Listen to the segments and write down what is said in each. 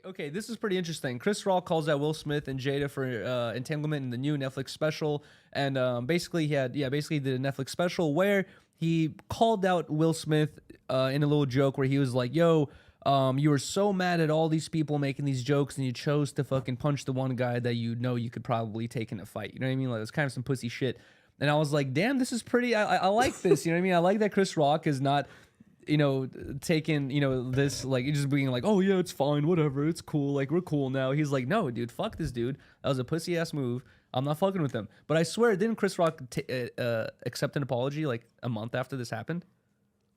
Okay, this is pretty interesting. Chris Rock calls out Will Smith and Jada for entanglement in the new Netflix special, and basically he did a Netflix special where he called out Will Smith in a little joke where he was like, "Yo, you were so mad at all these people making these jokes, and you chose to fucking punch the one guy that you know you could probably take in a fight." You know what I mean? Like it's kind of some pussy shit. And I was like, "Damn, this is pretty. I like this." You know what I mean? I like that Chris Rock is not, taking, this, like, just being like, "Oh yeah, it's fine, whatever, it's cool, like we're cool now." He's like, "No, dude, fuck this dude. That was a pussy ass move. I'm not fucking with him." But I swear, didn't Chris Rock accept an apology like a month after this happened?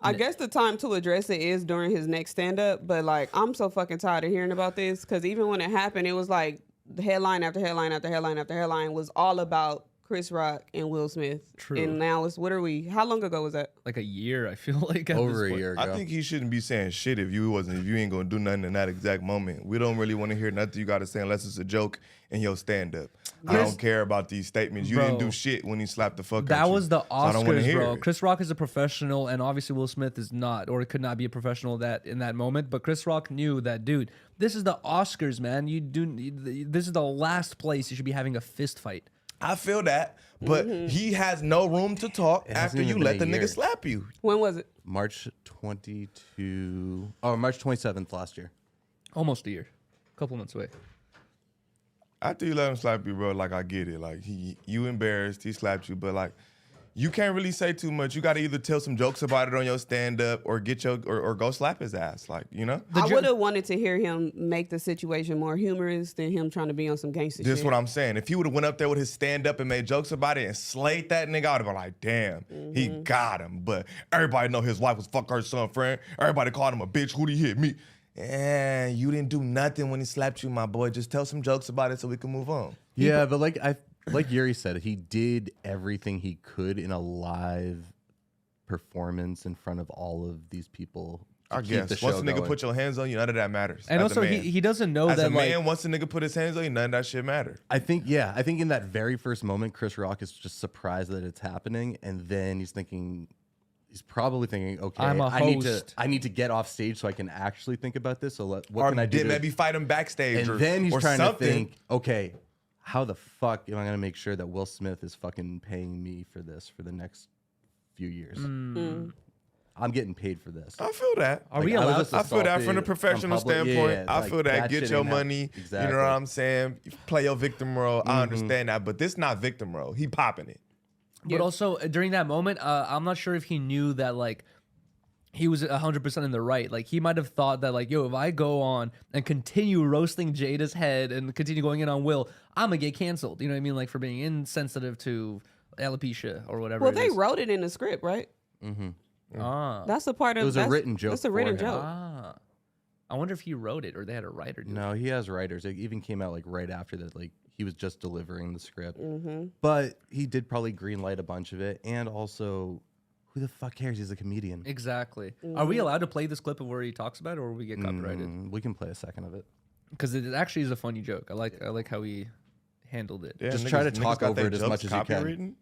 I guess the time to address it is during his next stand up. But like, I'm so fucking tired of hearing about this because even when it happened, it was like the headline after headline after headline after headline was all about Chris Rock and Will Smith. True. And now it's, how long ago was that? Like a year, I feel like. Over a year ago. I think he shouldn't be saying shit if you ain't gonna do nothing in that exact moment. We don't really want to hear nothing you gotta say unless it's a joke in your stand up. I don't care about these statements. You didn't do shit when he slapped the fuck out of you. That was the So I don't wanna Oscars, hear bro. it. Chris Rock is a professional, and obviously Will Smith is not, or could not be a professional in that moment. But Chris Rock knew that, dude, this is the Oscars, man. This is the last place you should be having a fist fight. I feel that, but he has no room to talk after you let the nigga slap you. When was it? March 27th last year. Almost a year. A couple months away. After you let him slap you, bro, like, I get it. Like, you embarrassed, he slapped you, but like, you can't really say too much. You got to either tell some jokes about it on your stand-up or or go slap his ass, like, I would have wanted to hear him make the situation more humorous than him trying to be on some gangster shit. This is what I'm saying. If he would have went up there with his stand-up and made jokes about it and slayed that nigga, I would have been like, damn, he got him. But everybody know his wife was fuck her son friend. Everybody called him a bitch. Who'd he hit? Me. And you didn't do nothing when he slapped you, my boy. Just tell some jokes about it so we can move on. Yeah, but like Yuri said, he did everything he could in a live performance in front of all of these people. I guess. Once a nigga put your hands on you, none of that matters. And also, he doesn't know as that, a man, once a nigga put his hands on you, none of that shit matter. I think in that very first moment, Chris Rock is just surprised that it's happening, and then he's probably thinking, okay, I'm a host. I need to get off stage so I can actually think about this. So what can I do? Maybe fight him backstage, and then he's trying something. to think, okay, how the fuck am I gonna make sure that Will Smith is fucking paying me for this for the next few years? I'm getting paid for this. I feel that. Are we allowed? I feel that from a professional standpoint. I feel that. Get your money. Exactly. You know what I'm saying? Play your victim role. I understand that, but this not victim role. He popping it. But also during that moment, I'm not sure if he knew that like he was 100% in the right. Like he might have thought that like, yo, if I go on and continue roasting Jada's head and continue going in on Will, I'm gonna get canceled. You know what I mean? Like for being insensitive to alopecia or whatever. Well, they wrote it in the script, right? That's a part of. It was a written joke. That's a written for him. joke. I wonder if he wrote it or they had a writer do it. No, he has writers. It even came out like right after that. Like he was just delivering the script, but he did probably greenlight a bunch of it. And also, who the fuck cares? He's a comedian. Exactly. Are we allowed to play this clip of where he talks about it, or will we get copyrighted? We can play a second of it. Because it actually is a funny joke. I like how he handled it. Damn, Just try to talk got over their it as jokes much as you can. copywritten?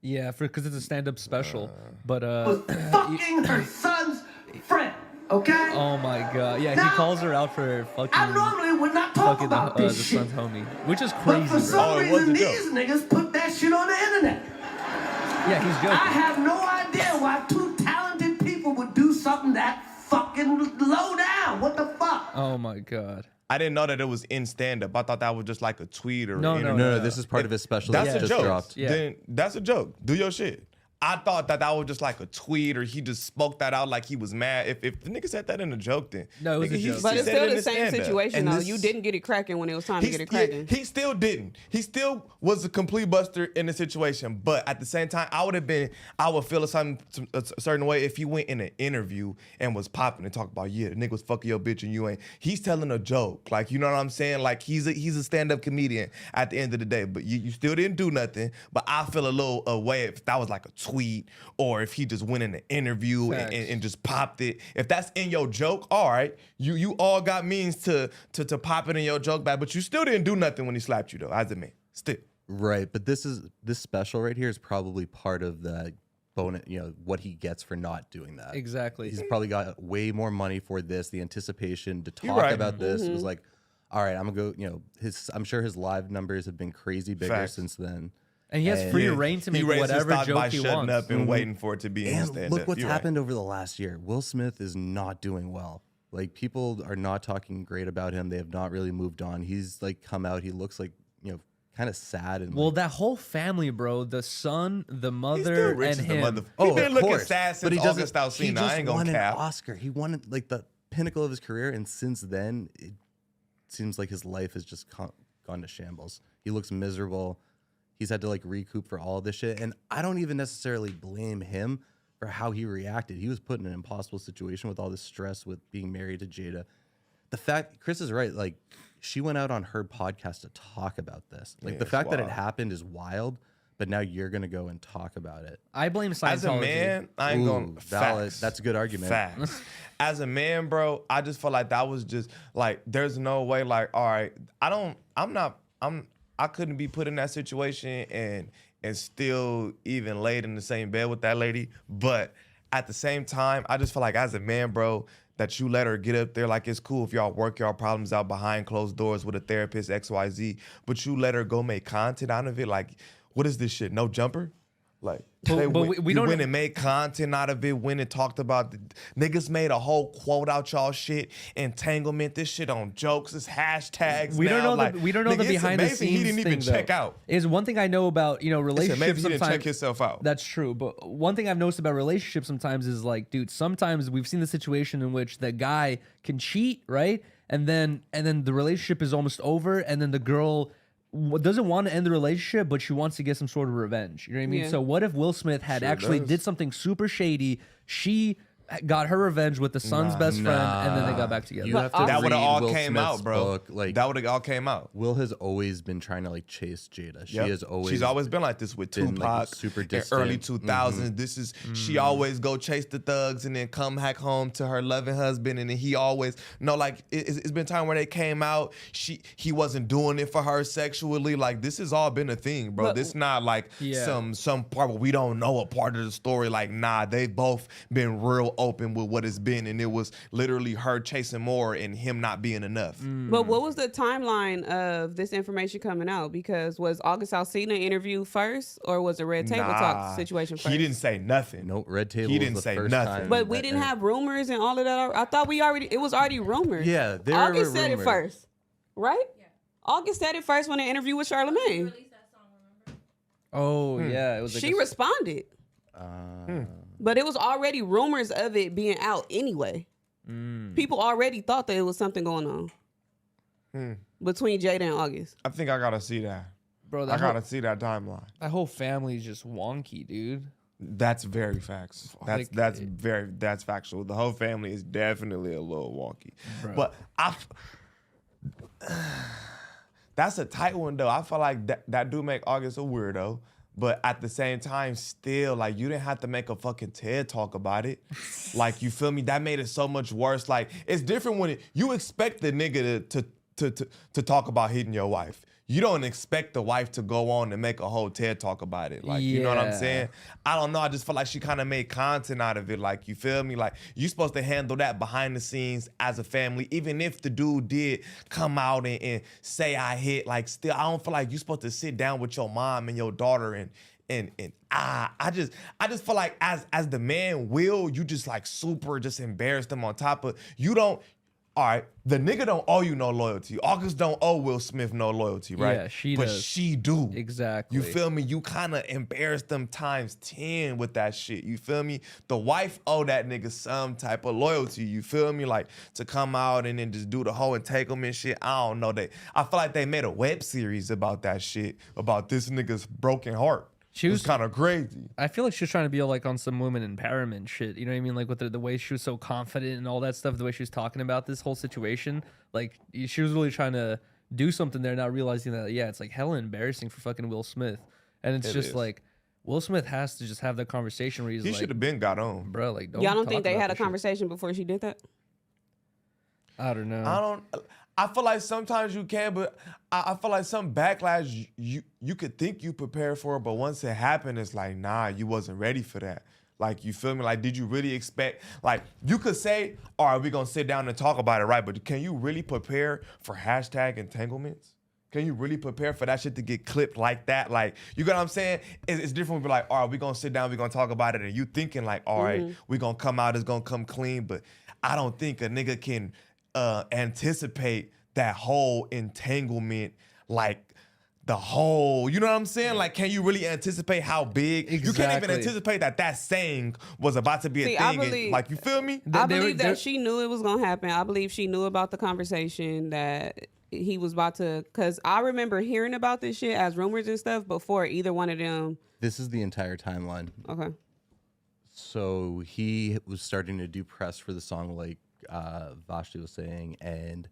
Yeah, because it's a stand-up special. But was fucking her son's friend, okay? oh my god, yeah, he Now, calls her out for fucking I normally would not talk fucking about the this shit. son's homie, which is But crazy, for bro. some it was reason, a joke. these niggas put that shit on the internet. Yeah, he's joking. I have no idea why two talented people would do something that fucking low down. What the fuck? Oh my god. I didn't know that it was in stand-up. I thought that was just like a tweet or No, internet. No, this is part of his special. That's that a just joke. dropped. Yeah. Then that's a joke. Do your shit. I thought that was just like a tweet or he just spoke that out like he was mad. If the nigga said that in a joke, then No, it was a he joke. But said it's it still in the his same stand-up. situation, And though. this- You didn't get it cracking when it was time to get it cracking. He still didn't. He still was a complete buster in the situation. But at the same time, I would feel a certain way if he went in an interview and was popping and talk about, yeah, the nigga was fucking your bitch and you ain't. He's telling a joke. Like, you know what I'm saying? Like, he's a stand-up comedian at the end of the day. But you still didn't do nothing. But I feel a little away if that was like a tweet or if he just went in an interview and just popped it. If that's in your joke, all right. You all got means to pop it in your joke back, but you still didn't do nothing when he slapped you though, as a man. Still. Right, but this special right here is probably part of the bonus. You know what he gets for not doing that. Exactly. He's probably got way more money for this. The anticipation to You're talk right. about this was like, all right, I'm gonna go. You know, I'm sure his live numbers have been crazy bigger Facts. since then. And he has free reign to He make raised whatever his stock by joke he shutting wants. up and waiting for it to be in And stand look up. what's You're right. happened over the last year. Will Smith is not doing well. Like, people are not talking great about him. They have not really moved on. He's like come out. He looks like, you know, kind of sad and Well, like, that whole family, bro, the son, the He's mother, still rich and as the him. mother. oh, He been of looking course. sad But since he doesn't. August He Alsina. just I ain't gonna won an cap. Oscar. He won like the pinnacle of his career, and since then, it seems like his life has just gone to shambles. He looks miserable. He's had to like recoup for all of this shit, and I don't even necessarily blame him for how he reacted. He was put in an impossible situation with all this stress with being married to Jada. The fact, Chris is right, like, she went out on her podcast to talk about this. Like, Yeah, the it's fact that it wild. happened is wild, but now you're gonna go and talk about it. I blame Scientology. As a man, I ain't Ooh, gonna. valid. Facts. That's a good argument. Facts. As a man, bro, I just feel like that was just like, there's no way. Like, all right, I couldn't be put in that situation and still even laid in the same bed with that lady. But at the same time, I just feel like as a man, bro, that you let her get up there. Like, it's cool if y'all work y'all problems out behind closed doors with a therapist, XYZ, but you let her go make content out of it. Like, what is this shit? No jumper? Like, But we don't- went and made content out of it, went and talked about niggas made a whole quote out y'all shit, entanglement, this shit on jokes, it's hashtags. We don't now. know like, the nigga, it's behind the amazing scenes He didn't even thing, check though. out. Is one thing I know about, you know, It's relationships amazing he didn't sometimes. check himself out. That's true, but one thing I've noticed about relationships sometimes is like, dude, sometimes we've seen the situation in which the guy can cheat, right? And then the relationship is almost over, and then the girl doesn't want to end the relationship, but she wants to get some sort of revenge. You know what I mean? Yeah. So what if Will Smith had actually does. did something super shady? She got her revenge with the son's best friend, and then they got back together. You have to That would have read all Will came Smith's out, bro. book. Like, that would have all came out. Will has always been trying to like chase Jada. She Yep. has always. She's always been like this with been, like, Tupac. super in distant. early 2000s. This is she always go chase the thugs and then come back home to her loving husband, and then he always it's been time where they came out. He wasn't doing it for her sexually. Like, this has all been a thing, bro. But- this not like Yeah. some part where we don't know a part of the story. Like, nah, they both been real open with what it's been, and it was literally her chasing more and him not being enough. But what was the timeline of this information coming out? Because was August Alsina interview first, or was it Red Table Nah, Talk situation first? He didn't say nothing. No, Red Table. He was didn't the say first nothing. time But we that- didn't have rumors and all of that. I thought it was already rumored. Yeah, there August were said it rumors. first, right? Yeah. August said it first when the interview with Charlamagne. Oh yeah, it was. Like She responded, but it was already rumors of it being out anyway. People already thought that it was something going on between Jada and August. I think I gotta see that. bro. I That gotta whole, see that timeline. that whole family is just wonky, dude. That's very facts. Like, That's factual. The whole family is definitely a little wonky. Bro. But that's a tight one though. I feel like that do make August a weirdo. But at the same time, still, like, you didn't have to make a fucking TED talk about it. Like, you feel me? That made it so much worse. Like, it's different when you expect the nigga to talk about hitting your wife. You don't expect the wife to go on and make a whole TED talk about it. Like, you know what I'm Yeah. saying? I don't know. I just feel like she kind of made content out of it. Like, you feel me? Like, you supposed to handle that behind the scenes as a family. Even if the dude did come out and say I hit, like, still, I don't feel like you supposed to sit down with your mom and your daughter and I just feel like as the man, Will, you just like super just embarrassed them on top of, you don't, all right, the nigga don't owe you no loyalty. August don't owe Will Smith no loyalty, right? Yeah, she but does. she do. Exactly. You feel me? You kind of embarrassed them times 10 with that shit. You feel me? The wife owe that nigga some type of loyalty. You feel me? Like, to come out and then just do the whole entanglement shit. I don't know. I feel like they made a web series about that shit, about this nigga's broken heart. She was kind of crazy. I feel like she was trying to be like on some women empowerment shit. You know what I mean? Like with the way she was so confident and all that stuff, the way she was talking about this whole situation. Like she was really trying to do something there, not realizing that, yeah, it's like hella embarrassing for fucking Will Smith. And it's It just is. like, Will Smith has to just have that conversation where he's He like, should have been got on. bro, like, don't Y'all don't talk think they about had a this shit." conversation before she did that? I don't know. I feel like sometimes you can, but I feel like some backlash you could think you prepared for, but once it happened, it's like, nah, you wasn't ready for that. Like, you feel me? Like, did you really expect, like, you could say, all right, we're going to sit down and talk about it, right? But can you really prepare for hashtag entanglements? Can you really prepare for that shit to get clipped like that? Like, you get what I'm saying? It's different. We're like, all right, we're going to sit down, we're going to talk about it. And you thinking like, all right, we're going to come out, it's going to come clean. But I don't think a nigga can anticipate that whole entanglement, like, the whole, you know what I'm saying? Like, can you really anticipate how big? You can't even Exactly. anticipate that saying was about to be a See, thing. I And, believe- like, you feel me? I They were- believe they're- that she knew it was gonna happen. I believe she knew about the conversation that he was about to. Cause I remember hearing about this shit as rumors and stuff before either one of them. This is the entire timeline. Okay. So he was starting to do press for the song, like Vashti was saying, and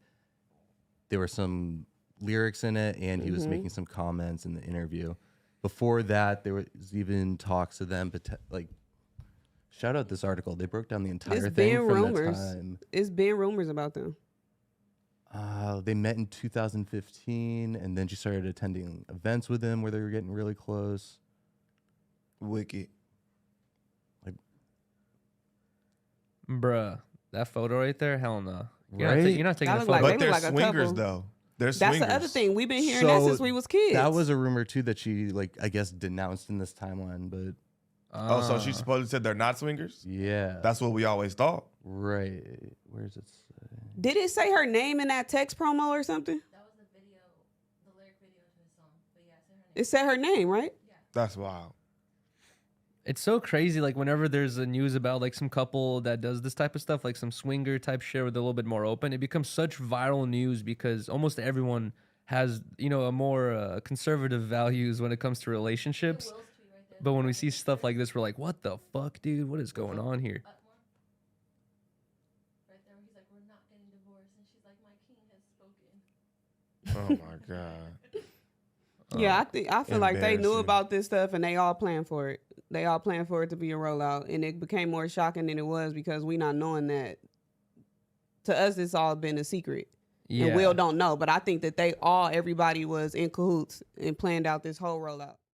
there were some lyrics in it, and he was making some comments in the interview. Before that, there was even talks of them, like, shout out this article. They broke down the entire It's thing been from rumors. the time. It's been rumors about them. They met in 2015, and then she started attending events with him where they were getting really close. Wicked. Bruh, that photo right there, hell no. You're Right? you're not taking That a look photo. like- But they they're look like a swingers, couple. though. They're That's swingers. the other thing. We've been hearing that since we was kids. That was a rumor too that she, like, I guess denounced in this timeline, but Oh, so she supposedly said they're not swingers? yeah, That's what we always thought. right. Where's it? Did it say her name in that text promo or something? That was the video, the lyric video to his song. But yeah, I said her name. It said her name, right? That's wild. It's so crazy, like, whenever there's a news about, like, some couple that does this type of stuff, like some swinger type shit where they're a little bit more open, it becomes such viral news because almost everyone has, you know, a more conservative values when it comes to relationships. Will's tweet right there. But when we see stuff like this, we're like, what the fuck, dude? What is going on here? Right there, where he's like, we're not getting divorced, and she's like, my king has spoken. Oh, my God. Yeah, I feel like they knew Embarrassing. about this stuff and they all planned for it. They all planned for it to be a rollout, and it became more shocking than it was because we not knowing that. To us, it's all been a secret, Yeah. and Will don't know. But I think that everybody was in cahoots and planned out this whole rollout.